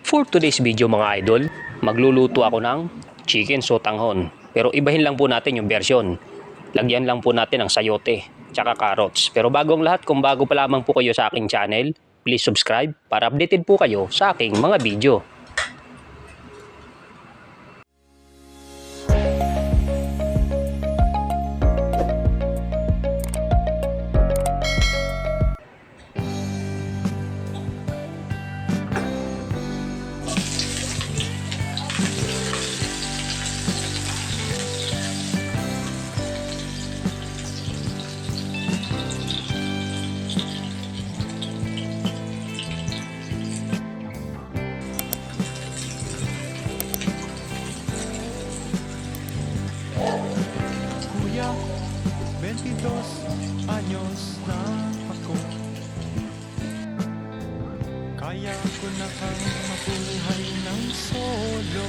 For today's video mga idol, magluluto ako ng chicken sotanghon. Pero ibahin lang po natin yung version. Lagyan lang po natin ng sayote, tsaka carrots. Pero bago ang lahat, kung bago pa lamang po kayo sa aking channel, please subscribe para updated po kayo sa aking mga video. Kuya, 22 anyos na ako. Kaya ko na kang mabuhay ng solo.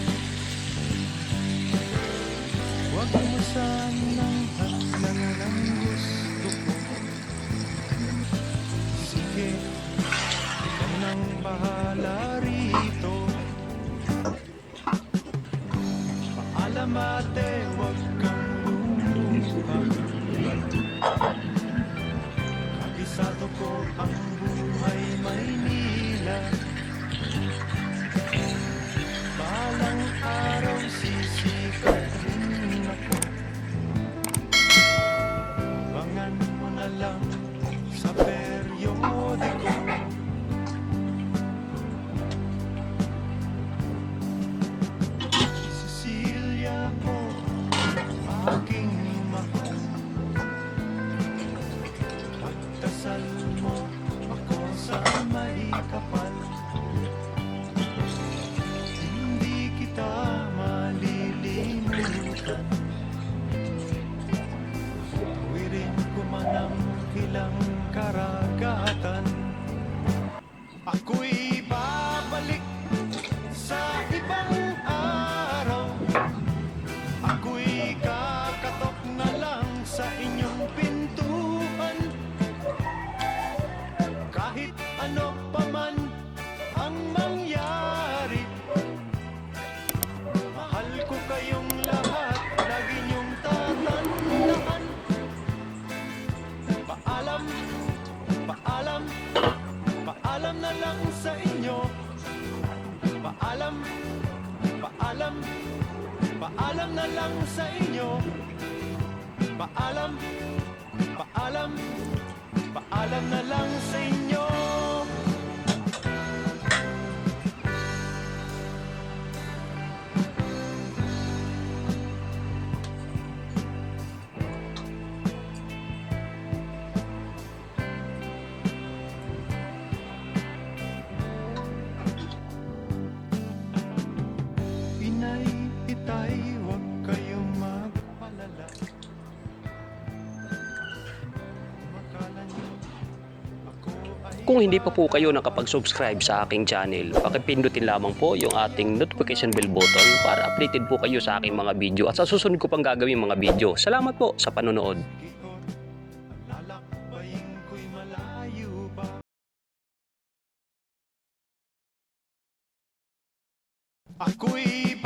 Huwag mo sanang hadlang ng gusto ko. Sige, ikaw nang bahala rito. Paalam ate, huwag kang kabisado ko ang buhay Maynila. Balang araw sisikat rin ako. Abangan mo na lang sa periodiko. Cecilia ko, aking mahal. Pagdasal mo ako sa may kapal. Hindi kita malilimutan. Tuwirin ko man ang ilang karagatan. Ako'y babalik sa ibang araw. Ako'y kakatok na lang sa inyong pintuan. Kahit ano pa man ang mangyari, mahal ko kayong lahat, lagi niyong tatandaan. Paalam, paalam, paalam na lang sa inyo. Paalam, paalam, paalam na lang sa inyo. Paalam, paalam, paalam na lang sa inyo. Inay, itay, huwag kayong magpalala. Makala niyo ako ay Kung hindi pa po kayo nakapag-subscribe sa aking channel, pakipindutin lamang po yung ating notification bell button para updated po kayo sa aking mga video at sa susunod ko pang gagawin mga video. Salamat po sa panonood. gihon. Ang lalakbayin ko'y malayo pa. Ako'y